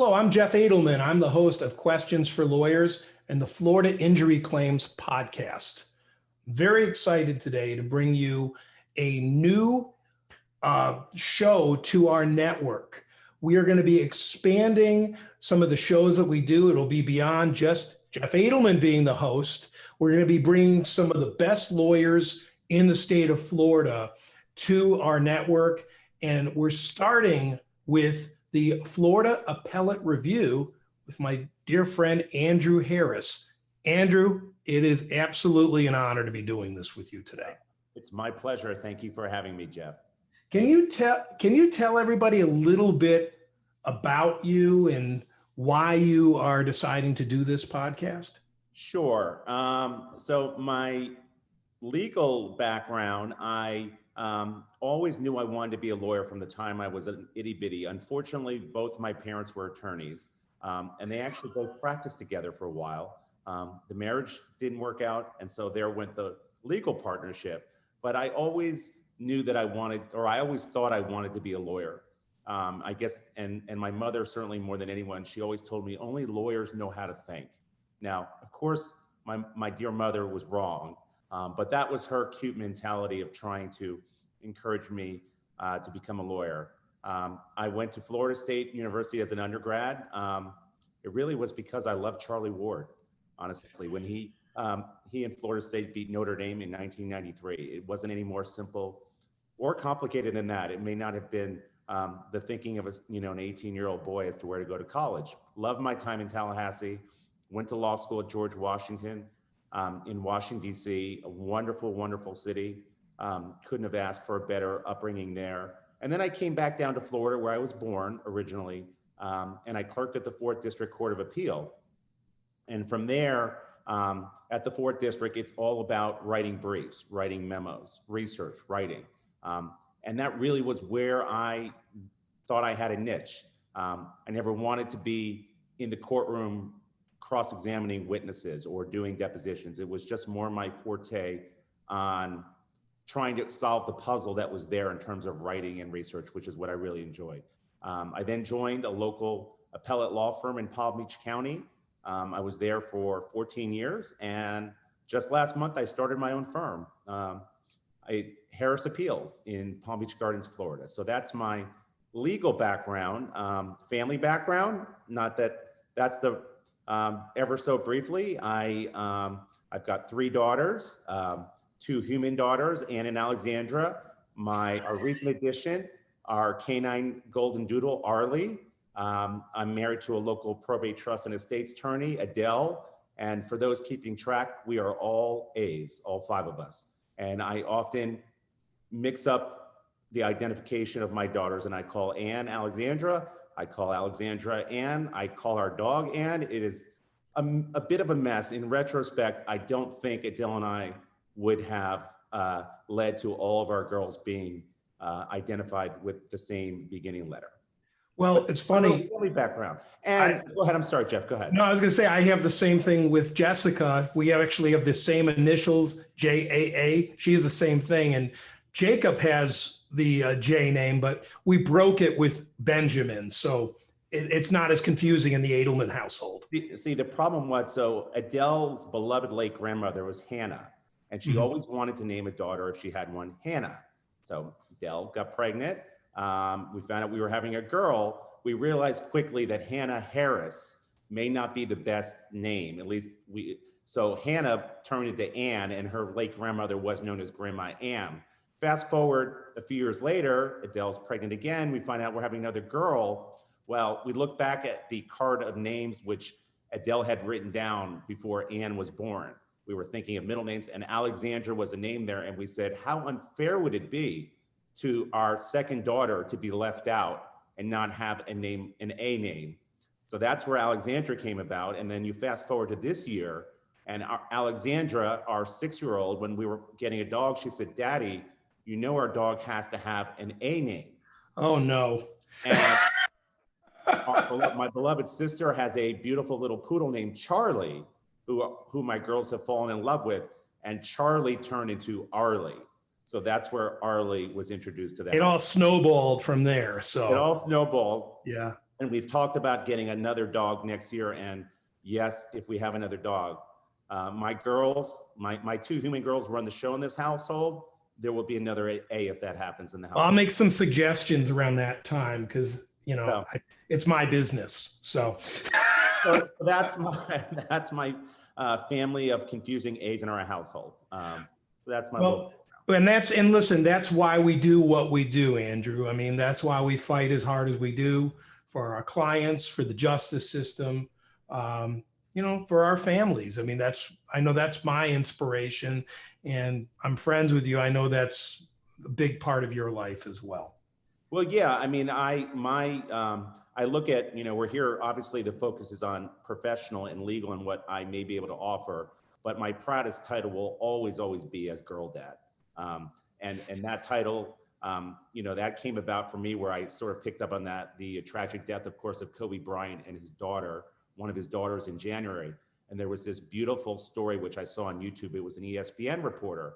Hello, I'm Jeff Edelman. I'm the host of Questions for Lawyers and the Florida Injury Claims podcast. Very excited today to bring you a new show to our network. We are going to be expanding some of the shows that we do. It'll be beyond just Jeff Edelman being the host. We're going to be bringing some of the best lawyers in the state of Florida to our network. And we're starting with the Florida Appellate Review with my dear friend, Andrew Harris. Andrew, it is absolutely an honor to be doing this with you today. It's my pleasure. Thank you for having me, Jeff. Can you tell everybody a little bit about you and why you are deciding to do this podcast? Sure. So my legal background, I always knew I wanted to be a lawyer from the time I was an itty bitty. Unfortunately, both my parents were attorneys, and they actually both practiced together for a while. The marriage didn't work out, and so there went the legal partnership. But I always knew that I always thought I wanted to be a lawyer. I guess, and my mother certainly more than anyone, she always told me only lawyers know how to think. Now, of course, my dear mother was wrong. But that was her cute mentality of trying to encourage me to become a lawyer. I went to Florida State University as an undergrad. It really was because I loved Charlie Ward, honestly. When he and Florida State beat Notre Dame in 1993, it wasn't any more simple or complicated than that. It may not have been the thinking of an 18-year-old boy as to where to go to college. Loved my time in Tallahassee. Went to law school at George Washington. In Washington, D.C., a wonderful, wonderful city. Couldn't have asked for a better upbringing there. And then I came back down to Florida where I was born originally, and I clerked at the 4th District Court of Appeal. And from there, at the 4th District, it's all about writing briefs, writing memos, research, writing. And that really was where I thought I had a niche. I never wanted to be in the courtroom cross-examining witnesses or doing depositions. It was just more my forte on trying to solve the puzzle that was there in terms of writing and research, which is what I really enjoyed. I then joined a local appellate law firm in Palm Beach County. I was there for 14 years, and just last month I started my own firm, Harris Appeals in Palm Beach Gardens, Florida. So that's my legal background. Family background, not that that's the ever so briefly, I've got 3 daughters, 2 human daughters, Anne and Alexandra. Our recent addition, our canine golden doodle, Arlie. I'm married to a local probate trust and estates attorney, Adele. And for those keeping track, we are all A's, all 5 of us. And I often mix up the identification of my daughters, and I call Anne Alexandra. I call Alexandra Anne. I call our dog Anne. It is a bit of a mess. In retrospect, I don't think Adele and I would have led to all of our girls being identified with the same beginning letter. Well, it's funny. Background. And go ahead. I'm sorry, Jeff. Go ahead. No, I was going to say I have the same thing with Jessica. We actually have the same initials, JAA. She is the same thing. And Jacob has the J name, but we broke it with Benjamin. So it's not as confusing in the Edelman household. See, the problem was, so Adele's beloved late grandmother was Hannah, and she always wanted to name a daughter, if she had one, Hannah. So Adele got pregnant. We found out we were having a girl. We realized quickly that Hannah Harris may not be the best name, at least so Hannah turned into Anne, and her late grandmother was known as Grandma Ann. Fast forward a few years later, Adele's pregnant again. We find out we're having another girl. Well, we look back at the card of names which Adele had written down before Anne was born. We were thinking of middle names, and Alexandra was a name there. And we said, how unfair would it be to our second daughter to be left out and not have a name, an A name? So that's where Alexandra came about. And then you fast forward to this year, and Alexandra, our 6-year-old, when we were getting a dog, she said, Daddy, you know our dog has to have an A name. Oh, no. And my beloved sister has a beautiful little poodle named Charlie, who my girls have fallen in love with, and Charlie turned into Arlie. So that's where Arlie was introduced to that. It all snowballed from there. So it all snowballed. Yeah. And we've talked about getting another dog next year. And yes, if we have another dog, my girls, my two human girls run the show in this household. There will be another A if that happens in the Well, I'll house. make some suggestions around that time because, So, it's my business. So, so that's my family of confusing A's in our household. That's my little. well, and listen, that's why we do what we do, Andrew. I mean, that's why we fight as hard as we do for our clients, for the justice system, for our families. I mean, I know that's my inspiration, and I'm friends with you. I know that's a big part of your life as well. Well, yeah, I mean, I look at, we're here, obviously the focus is on professional and legal and what I may be able to offer, but my proudest title will always, always be as Girl Dad. And that title, that came about for me where I sort of picked up on the tragic death, of course, of Kobe Bryant and his daughter, one of his daughters in January. And there was this beautiful story, which I saw on YouTube. It was an ESPN reporter.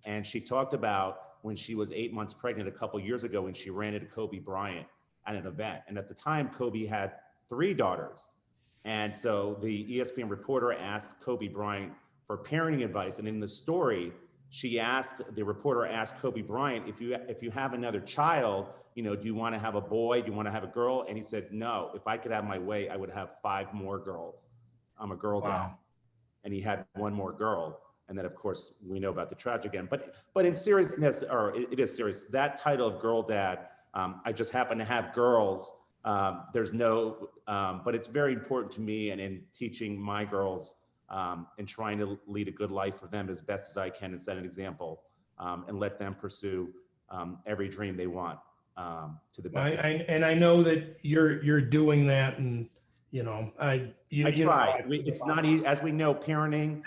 And she talked about when she was 8 months pregnant a couple years ago when she ran into Kobe Bryant at an event. And at the time, Kobe had 3 daughters. And so the ESPN reporter asked Kobe Bryant for parenting advice. And in the story, the reporter asked Kobe Bryant, if you have another child, do you want to have a boy? Do you want to have a girl? And he said, no, if I could have my way, I would have 5 more girls. I'm a girl dad. And he had 1 more girl. And then, of course, we know about the tragic end. But in seriousness, or it is serious, that title of Girl Dad, I just happen to have girls. But it's very important to me and in teaching my girls and trying to lead a good life for them as best as I can and set an example and let them pursue every dream they want to the best. I know that you're doing that, and I try. It's not easy, as we know, parenting.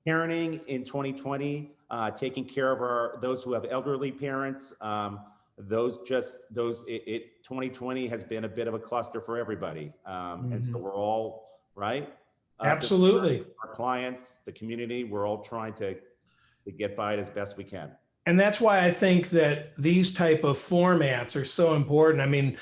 Parenting in 2020, taking care of those who have elderly parents. 2020 has been a bit of a cluster for everybody, and so we're all right. Absolutely. Our clients, the community, we're all trying to get by it as best we can. And that's why I think that these type of formats are so important. I mean,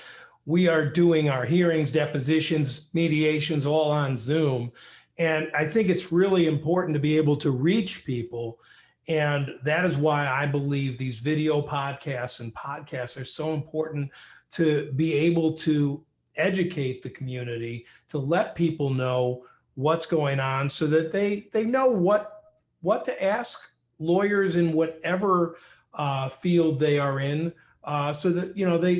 we are doing our hearings, depositions, mediations, all on Zoom. And I think it's really important to be able to reach people. And that is why I believe these video podcasts and podcasts are so important, to be able to educate the community, to let people know what's going on so that they know what to ask lawyers in whatever field they are in, so that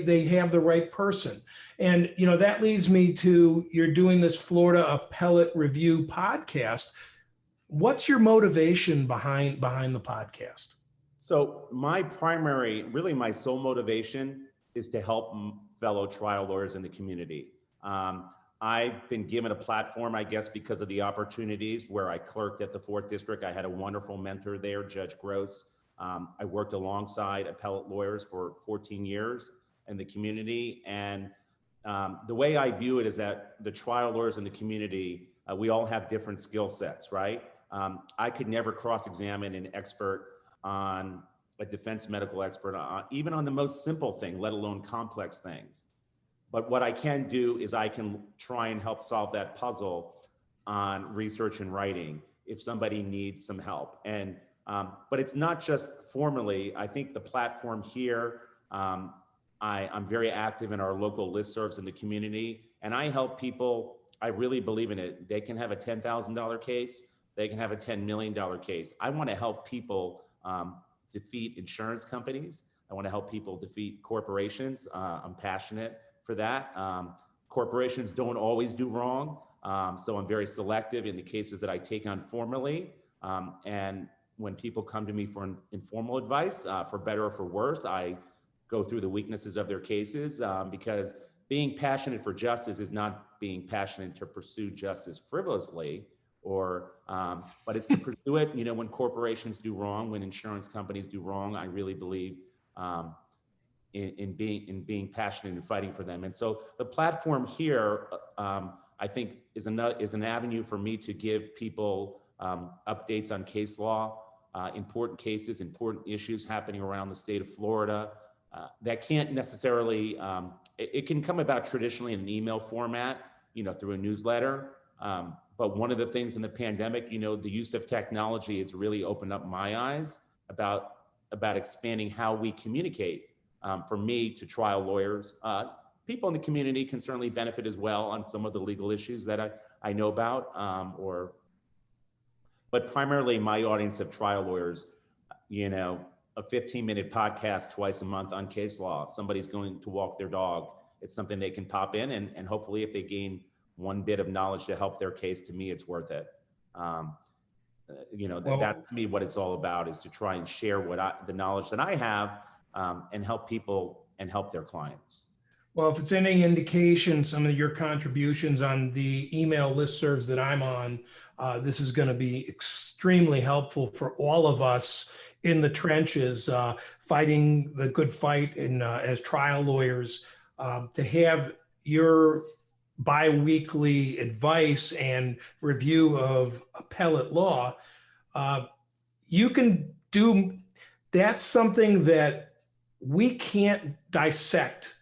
they have the right person. And that leads me to, you're doing this Florida Appellate Review podcast. What's your motivation behind the podcast? So my sole motivation is to help fellow trial lawyers in the community. I've been given a platform, I guess, because of the opportunities where I clerked at the 4th District. I had a wonderful mentor there, Judge Gross. I worked alongside appellate lawyers for 14 years in the community. And the way I view it is that the trial lawyers in the community, we all have different skill sets, right? I could never cross-examine an expert on a defense medical expert, even on the most simple thing, let alone complex things. But what I can do is I can try and help solve that puzzle on research and writing if somebody needs some help. And but it's not just formally. I think the platform here, I'm very active in our local listservs in the community, and I help people. I really believe in it. They can have a $10,000 case. They can have a $10 million case. I want to help people defeat insurance companies. I want to help people defeat corporations. I'm passionate for that. Corporations don't always do wrong. So I'm very selective in the cases that I take on formally. And when people come to me for informal advice, for better or for worse, I go through the weaknesses of their cases, because being passionate for justice is not being passionate to pursue justice frivolously, but it's to pursue it, when corporations do wrong, when insurance companies do wrong. I really believe in being passionate and fighting for them. And so the platform here, I think, is an avenue for me to give people updates on case law, important cases, important issues happening around the state of Florida, that can't necessarily, it can come about traditionally in an email format, through a newsletter. But one of the things in the pandemic, the use of technology has really opened up my eyes about expanding how we communicate. For me, to trial lawyers, people in the community can certainly benefit as well on some of the legal issues that I know about, but primarily my audience of trial lawyers, a 15-minute podcast twice a month on case law. Somebody's going to walk their dog. It's something they can pop in, and hopefully if they gain one bit of knowledge to help their case, to me, it's worth it. That's to me what it's all about, is to try and share the knowledge that I have, and help people and help their clients. Well, if it's any indication, some of your contributions on the email listservs that I'm on, this is going to be extremely helpful for all of us in the trenches, fighting the good fight as trial lawyers, to have your bi-weekly advice and review of appellate law. You can do, that's something that we can't dissect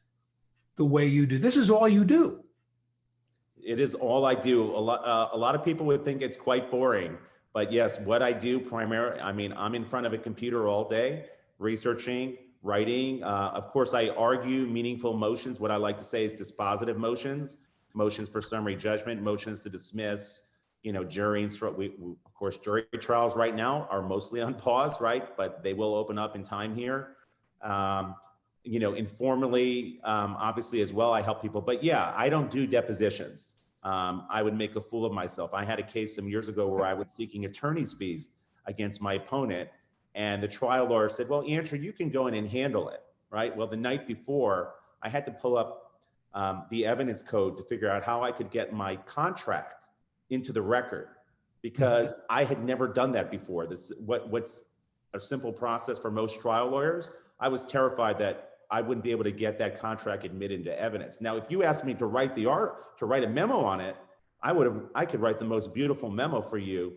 the way you do. This is all you do. It is all I do. A lot of people would think it's quite boring, but yes, what I do primarily, I'm in front of a computer all day, researching, writing. Of course, I argue meaningful motions. What I like to say is dispositive motions for summary judgment, motions to dismiss, jury instruction. Of course, jury trials right now are mostly on pause, right? But they will open up in time here. Informally, obviously as well, I help people, but yeah, I don't do depositions. I would make a fool of myself. I had a case some years ago where I was seeking attorney's fees against my opponent, and the trial lawyer said, well, Andrew, you can go in and handle it, right? Well, the night before, I had to pull up the evidence code to figure out how I could get my contract into the record, because I had never done that before. What's a simple process for most trial lawyers. I was terrified that I wouldn't be able to get that contract admitted into evidence. Now, if you asked me to write a memo on it, I could write the most beautiful memo for you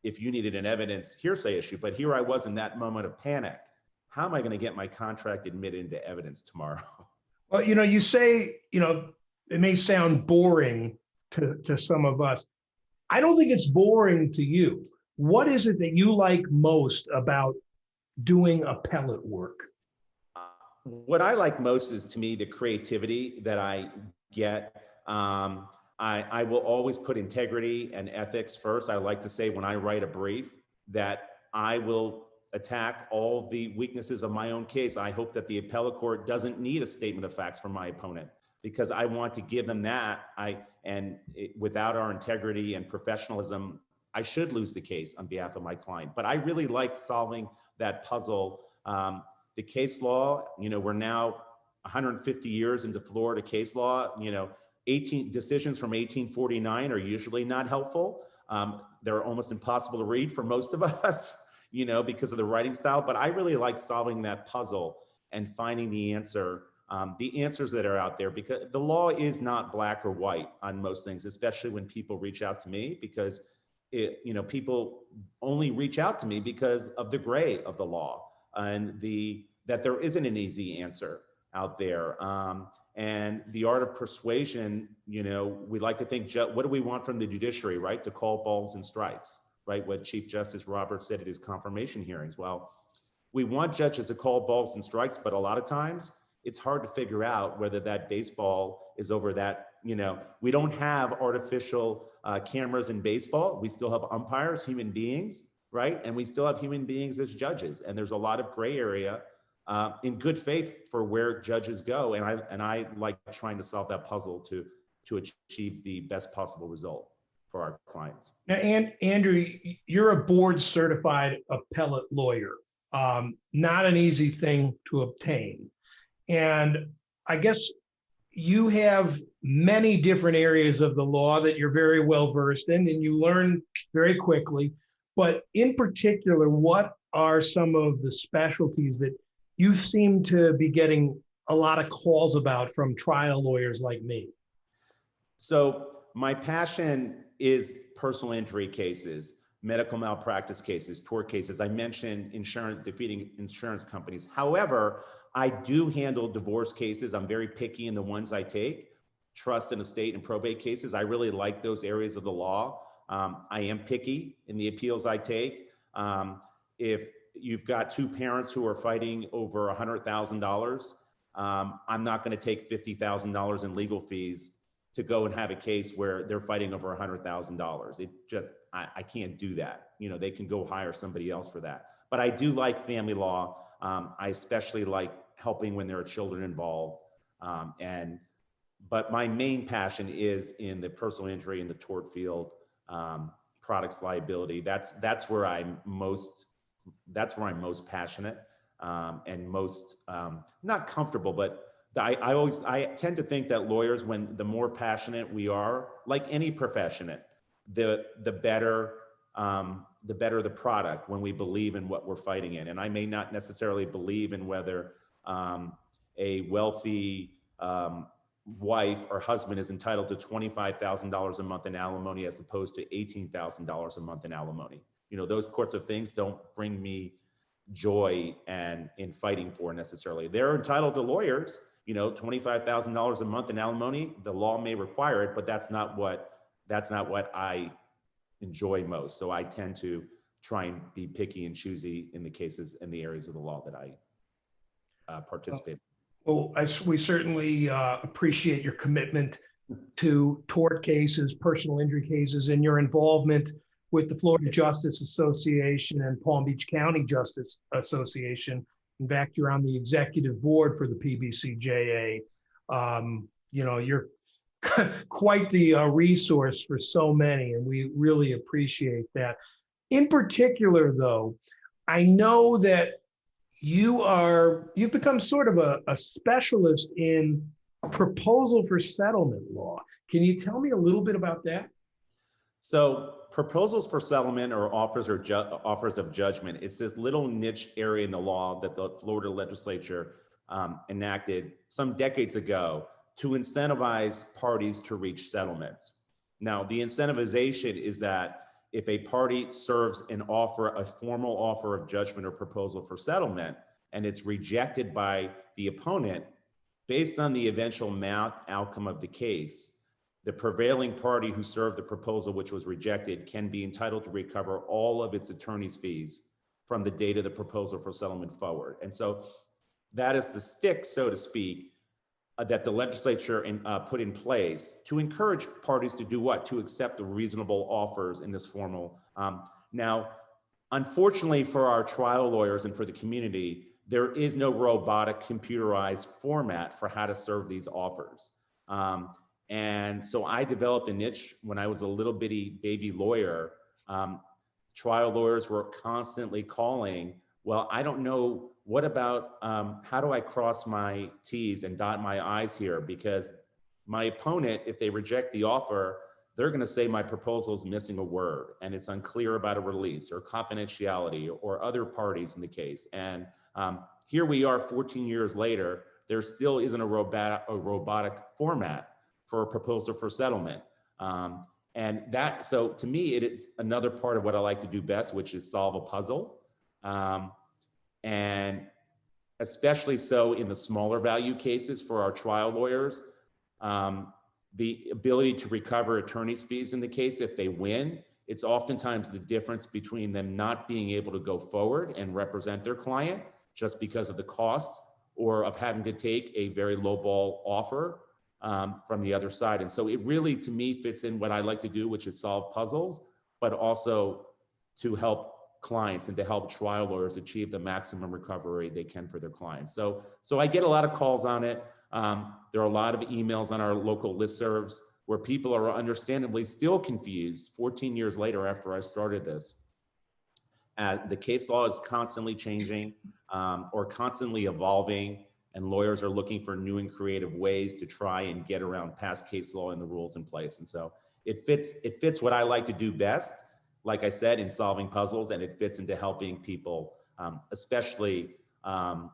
if you needed an evidence hearsay issue. But here I was in that moment of panic. How am I going to get my contract admitted into evidence tomorrow? Well, you say, it may sound boring to some of us. I don't think it's boring to you. What is it that you like most about doing appellate work? What I like most is, to me, the creativity that I get. I will always put integrity and ethics first. I like to say when I write a brief that I will attack all the weaknesses of my own case. I hope that the appellate court doesn't need a statement of facts from my opponent, because I want to give them that. Without our integrity and professionalism, I should lose the case on behalf of my client. But I really like solving that puzzle. The case law, we're now 150 years into Florida case law. 18 decisions from 1849 are usually not helpful. They're almost impossible to read for most of us, because of the writing style. But I really like solving that puzzle and finding the answers that are out there, because the law is not black or white on most things, especially when people reach out to me, because people only reach out to me because of the gray of the law, and that there isn't an easy answer out there. And the art of persuasion, we like to think, what do we want from the judiciary, right? To call balls and strikes, right? What Chief Justice Roberts said at his confirmation hearings. Well, we want judges to call balls and strikes, but a lot of times it's hard to figure out whether that baseball is over that, we don't have artificial cameras in baseball. We still have umpires, human beings, right? And we still have human beings as judges. And there's a lot of gray area in good faith for where judges go. And I like trying to solve that puzzle to achieve the best possible result for our clients. Now, Andrew, you're a board certified appellate lawyer. Not an easy thing to obtain. And I guess you have many different areas of the law that you're very well versed in, and you learn very quickly. But in particular, what are some of the specialties that you seem to be getting a lot of calls about from trial lawyers like me? So my passion is personal injury cases, medical malpractice cases, tort cases. I mentioned insurance, defeating insurance companies. However, I do handle divorce cases. I'm very picky in the ones I take. Trust and estate and probate cases, I really like those areas of the law. I am picky in the appeals I take. If you've got two parents who are fighting over $100,000, I'm not going to take $50,000 in legal fees to go and have a case where they're fighting over $100,000. It just, I can't do that. You know, they can go hire somebody else for that. But I do like family law. I especially like helping when there are children involved. But my main passion is in the personal injury and the tort field, products liability. That's where I'm most passionate, and most not comfortable. But I tend to think that lawyers, when the more passionate we are, like any profession, the better the product when we believe in what we're fighting in. And I may not necessarily believe in whether a wealthy wife or husband is entitled to $25,000 a month in alimony as opposed to $18,000 a month in alimony. You know, those sorts of things don't bring me joy and in fighting for necessarily. They're entitled to lawyers, you know, $25,000 a month in alimony. The law may require it, but that's not what I enjoy most. So I tend to try and be picky and choosy in the cases and the areas of the law that I participate in. Well, we certainly appreciate your commitment to tort cases, personal injury cases, and your involvement with the Florida Justice Association and Palm Beach County Justice Association. In fact, you're on the executive board for the PBCJA. You know, you're quite the resource for so many, and we really appreciate that. In particular, though, I know that you've become sort of a specialist in proposal for settlement law. Can you tell me a little bit about that? So proposals for settlement or offers of judgment, it's this little niche area in the law that the Florida legislature enacted some decades ago to incentivize parties to reach settlements. Now, the incentivization is that if a party serves a formal offer of judgment or proposal for settlement, and it's rejected by the opponent, based on the eventual math outcome of the case, the prevailing party who served the proposal which was rejected can be entitled to recover all of its attorney's fees from the date of the proposal for settlement forward. And so that is the stick, so to speak, that the legislature put in place to encourage parties to do what? To accept the reasonable offers in this formal. Now, unfortunately for our trial lawyers and for the community, there is no robotic computerized format for how to serve these offers. And so I developed a niche when I was a little bitty baby lawyer. Trial lawyers were constantly calling, well, I don't know, what about, how do I cross my T's and dot my I's here? Because my opponent, if they reject the offer, they're gonna say my proposal is missing a word and it's unclear about a release or confidentiality or other parties in the case. And here we are 14 years later, there still isn't a robotic format for a proposal for settlement. So to me, it is another part of what I like to do best, which is solve a puzzle. And especially so in the smaller value cases for our trial lawyers, the ability to recover attorney's fees in the case if they win, it's oftentimes the difference between them not being able to go forward and represent their client just because of the costs or of having to take a very lowball offer from the other side. And so it really, to me, fits in what I like to do, which is solve puzzles, but also to help clients and to help trial lawyers achieve the maximum recovery they can for their clients. So I get a lot of calls on it. There are a lot of emails on our local listservs where people are understandably still confused 14 years later after I started this. The case law is constantly changing or constantly evolving, and lawyers are looking for new and creative ways to try and get around past case law and the rules in place. And so it fits what I like to do best, like I said, in solving puzzles, and it fits into helping people, especially our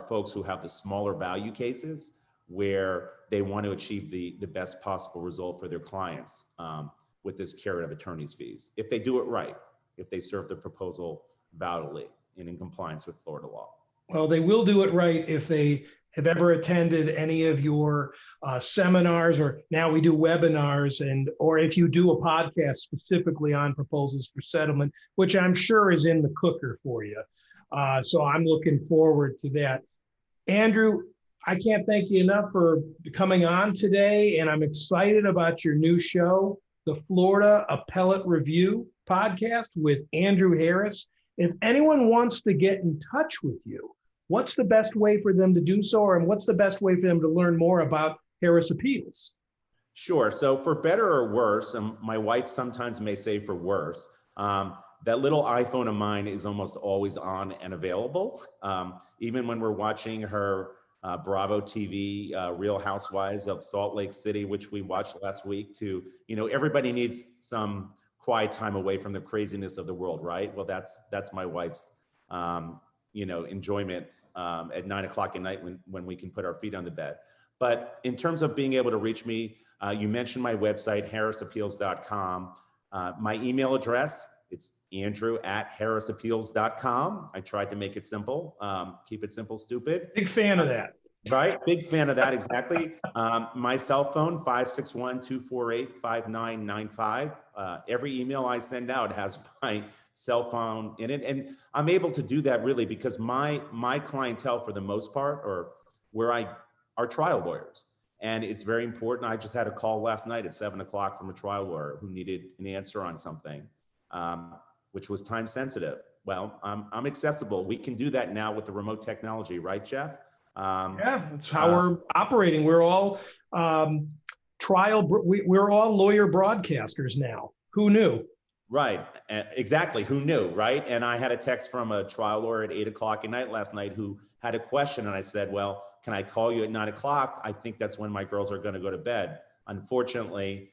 folks who have the smaller value cases where they want to achieve the best possible result for their clients with this carrot of attorney's fees, if they do it right, if they serve the proposal validly and in compliance with Florida law. Well, they will do it right if they have ever attended any of your seminars, or now we do webinars, and or if you do a podcast specifically on proposals for settlement, which I'm sure is in the cooker for you. So I'm looking forward to that. Andrew, I can't thank you enough for coming on today, and I'm excited about your new show, the Florida Appellate Review podcast with Andrew Harris. If anyone wants to get in touch with you, what's the best way for them to do so, and what's the best way for them to learn more about Harris Appeals? Sure. So for better or worse, and my wife sometimes may say for worse, that little iPhone of mine is almost always on and available. Even when we're watching her Bravo TV, Real Housewives of Salt Lake City, which we watched last week to, everybody needs some quiet time away from the craziness of the world, right? Well, that's my wife's, enjoyment at 9 o'clock at night when we can put our feet on the bed. But in terms of being able to reach me, you mentioned my website, harrisappeals.com. My email address, it's andrew@harrisappeals.com. I tried to make it simple, keep it simple, stupid. Big fan of that. Right, big fan of that, exactly. My cell phone, 561-248-5995. Every email I send out has my cell phone in it. And I'm able to do that really because my clientele for the most part are trial lawyers. And it's very important. I just had a call last night at 7 o'clock from a trial lawyer who needed an answer on something, which was time sensitive. Well, I'm accessible. We can do that now with the remote technology, right, Jeff? Yeah, that's how we're operating. We're all we're all lawyer broadcasters now. Who knew? Right, exactly. Who knew, right? And I had a text from a trial lawyer at 8 o'clock at night last night who had a question, and I said, well, can I call you at 9 o'clock? I think that's when my girls are going to go to bed. Unfortunately,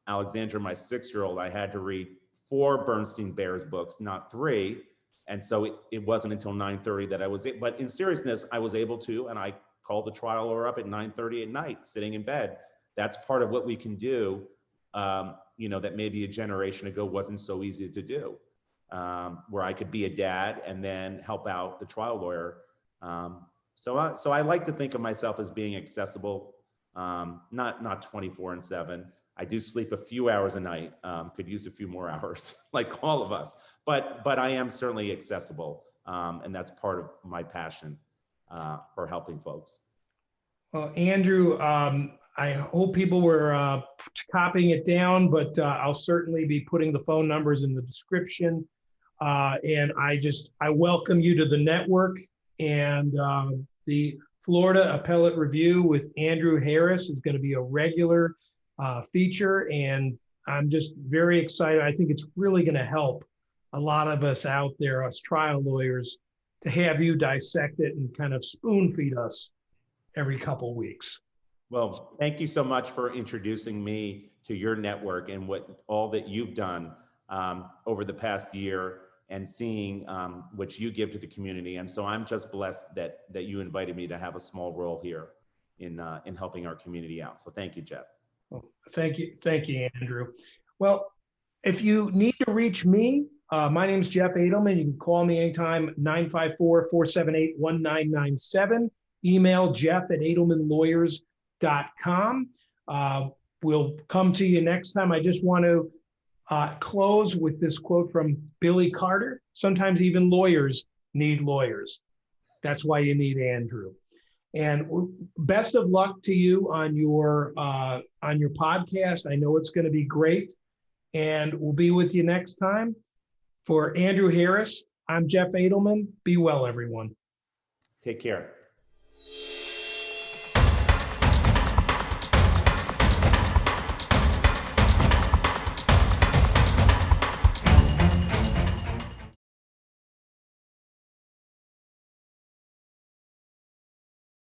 Alexandra, my 6-year-old, I had to read 4 Bernstein Bears books, not 3. And so it wasn't until 9:30 that I was, but in seriousness, I was able to, and I called the trial lawyer up at 9:30 at night, sitting in bed. That's part of what we can do, that maybe a generation ago wasn't so easy to do, where I could be a dad and then help out the trial lawyer. So I like to think of myself as being accessible, not 24/7. I do sleep a few hours a night, could use a few more hours like all of us, but I am certainly accessible. And that's part of my passion for helping folks. Well, Andrew, I hope people were copying it down, but I'll certainly be putting the phone numbers in the description. And I welcome you to the network, and the Florida Appellate Review with Andrew Harris is going to be a regular feature, and I'm just very excited. I think it's really going to help a lot of us out there, us trial lawyers, to have you dissect it and kind of spoon feed us every couple weeks. Well, thank you so much for introducing me to your network and all that you've done over the past year, and seeing what you give to the community. And so I'm just blessed that you invited me to have a small role here in helping our community out. So thank you, Jeff. Well, thank you, Andrew. Well, if you need to reach me, my name is Jeff Adelman. You can call me anytime, 954-478-1997. Email jeff@adelmanlawyers.com. We'll come to you next time. I just want to close with this quote from Billy Carter. Sometimes even lawyers need lawyers. That's why you need Andrew. And best of luck to you on your podcast. I know it's going to be great, and we'll be with you next time. For Andrew Harris, I'm Jeff Adelman. Be well, everyone. Take care.